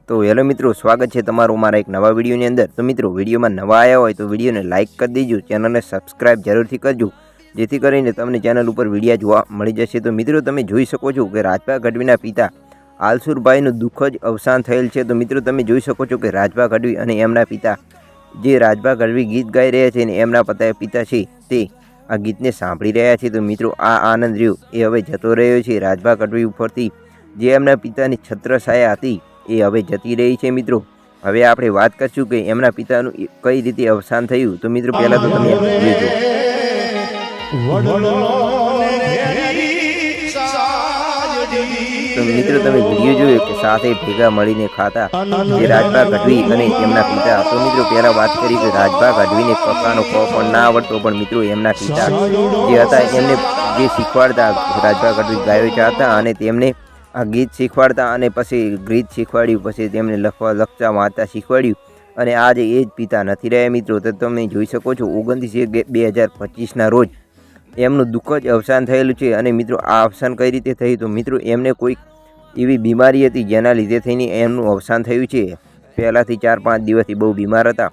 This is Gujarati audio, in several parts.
તો હેલો મિત્રો, સ્વાગત છે તમારું મારા એક નવા વિડીયોની અંદર। તો મિત્રો, વિડીયોમાં નવા આવ્યા હોય તો વિડીયોને લાઇક કરી દેજો, ચેનલને સબસ્ક્રાઇબ જરૂરથી કરજો, જેથી કરીને તમને ચેનલ ઉપર વિડીયો જોવા મળી જશે। તો મિત્રો, તમે જોઈ શકો છો કે રાજભા ગઢવીના પિતા આલસુરભાઈનું દુઃખ જ અવસાન થયેલ છે। તો મિત્રો, તમે જોઈ શકો છો કે રાજભા ગઢવી અને એમના પિતા જે રાજભા ગઢવી ગીત ગાઈ રહ્યા છે અને એમના પિતા છે તે આ ગીતને સાંભળી રહ્યા છે। તો મિત્રો, આ આનંદ રહ્યો એ હવે જતો રહ્યો છે। રાજભા ગઢવી ઉપરથી જે એમના પિતાની છત્રછાયા હતી એ હવે જતી રહી છે। મિત્રો, હવે આપણે વાત કરશું કે એમના પિતાનું કઈ રીતે અવસાન થયું। તો મિત્રો, પહેલા તો તમે જોજો। તો મિત્રો, તમે વિડીયો જોયો કે સાથે ભેગા મળીને ખાતા જે રાજભા ગઢવી અને તેમના પિતા। તો મિત્રો, પહેલા વાત કરી કે રાજભા ગઢવીને કક્કાનો ક પણ ના આવડતો, પણ મિત્રો એમના પિતા જે હતા એમને જે શીખવાડતા રાજભા ગઢવી ગાયો હતા અને તેમને આ ગીત શીખવાડતા અને પછી ગીત શીખવાડ્યું, પછી તેમને લખતા વાંચતા શીખવાડ્યું અને આજે એ જ પિતા નથી રહ્યા। મિત્રો, તો તમે જોઈ શકો છો 29/1/2025ના રોજ એમનું દુઃખ જ અવસાન થયેલું છે। અને મિત્રો, આ અવસાન કઈ રીતે થયું? તો મિત્રો, એમને કોઈક એવી બીમારી હતી જેના લીધે થઈને એમનું અવસાન થયું છે। પહેલાંથી 4-5 દિવસથી બહુ બીમાર હતા,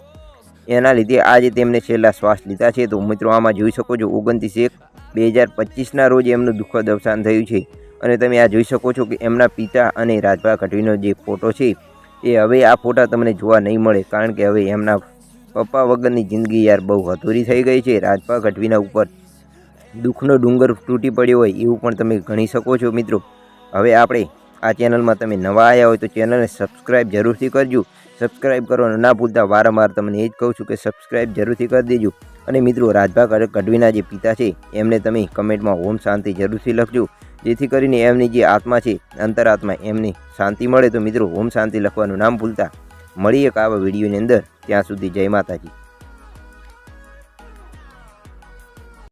એના લીધે આજે તેમને છેલ્લા શ્વાસ લીધા છે। તો મિત્રો, આમાં જોઈ શકો છો 29/1/2025ના રોજ એમનું દુઃખદ અવસાન થયું છે। અને તમે આ જોઈ શકો છો કે એમના પિતા અને રાજભા ગઢવીનો જે ફોટો છે એ હવે આ ફોટા તમને જોવા નહીં મળે, કારણ કે હવે એમના પપ્પા વગરની જિંદગી યાર બહુ અધૂરી થઈ ગઈ છે। રાજભા ગઢવીના ઉપર દુઃખનો ડુંગર તૂટી પડ્યો હોય એવું પણ તમે ગણી શકો છો। મિત્રો, હવે આપણે આ ચેનલમાં તમે નવા આવ્યા હોય તો ચેનલને સબસ્ક્રાઈબ જરૂરથી કરજો। સબસ્ક્રાઈબ કરવાનું ના ભૂલતા, વારંવાર તમને એ જ કહું છું કે સબસ્ક્રાઈબ જરૂરથી કરી દેજો। અને મિત્રો, રાજભા ગઢવીના જે પિતા છે એમને તમે કમેન્ટમાં ઓમ શાંતિ જરૂરથી લખજો, જેથી કરીને એમની જે આત્મા છે, અંતરાત્મા, એમની શાંતિ મળે। તો મિત્રો, ઓમ શાંતિ લખવાનું નામ ભૂલતા। મળીએ એક આવા વિડીયોની અંદર, ત્યાં સુધી જય માતાજી।